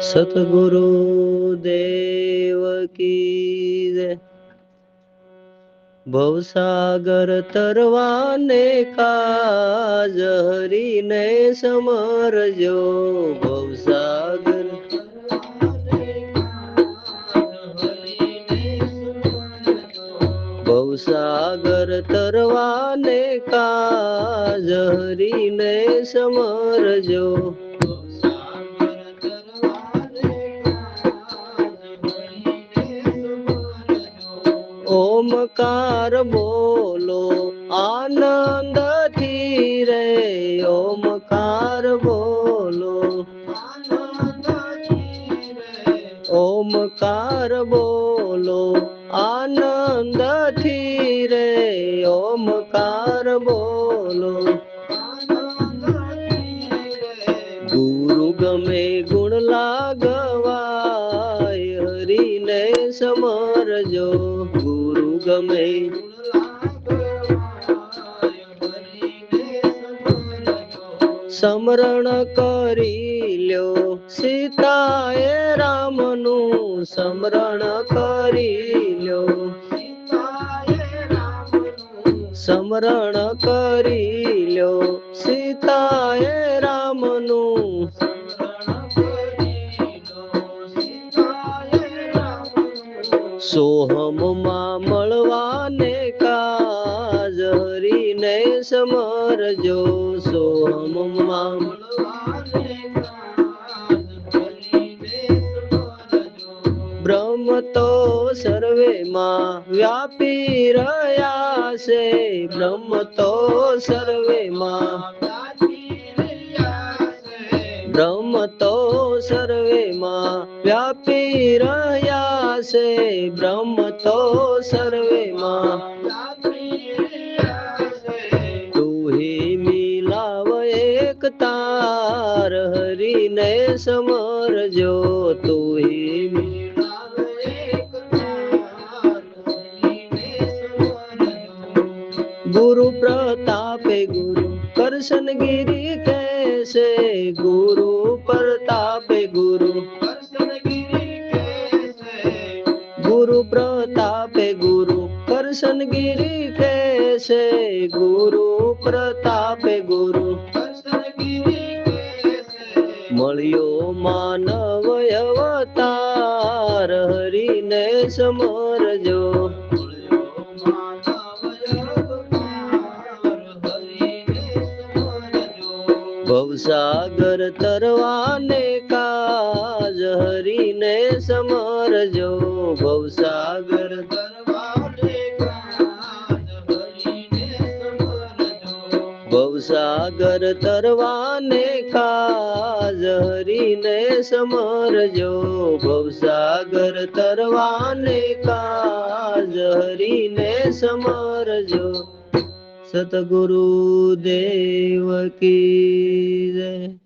સતગુરુ દેવ કી જય। ભવસાગર તરવાને કાજ હરીને સમરજો। ભવસાગર ભવસાગર તરવાને કાજ હરીને સમરજો। ओमकार बोलो आनंद थी रे। ओमकार बोलो ओमकार बोलो आनंद थी रे। ओमकार बोलो गुरु गमे गुण लागवाय हरिने समरजो। गुरु गमे समरण करी ल्यो सीताए रामनु। समरण करी ल्यो समरण करी ल्यो सीताए रामनु। सोहम मां मळवाने काज हरीने समरजो। सोहम मां ब्रह्म तो सर्वे मां व्यापी रया से। ब्रह्म तो सर्वे मां ब्रह्म तो सर्वे मां व्यापी रया से। ब्रह्म तो सर्वे मां तू ही मिलाव एक तार हरिने समरजो। तू ही गुरु प्रतापे गुरु करशन गिरी कैसे। गुरु प्रतापे गुरु गुरु प्रतापे गुरु करशन गिरी कैसे। गुरु प्रतापे गुरु मळ्यो मानव अवतार हरिने समरजो। भवसागर तरवाने काज हरिने समरजो। भवसागर भवसागर तरवाने काज हरिने समरजो। भवसागर तरवाने काज हरिने समरजो। सतगुरु देव की जय।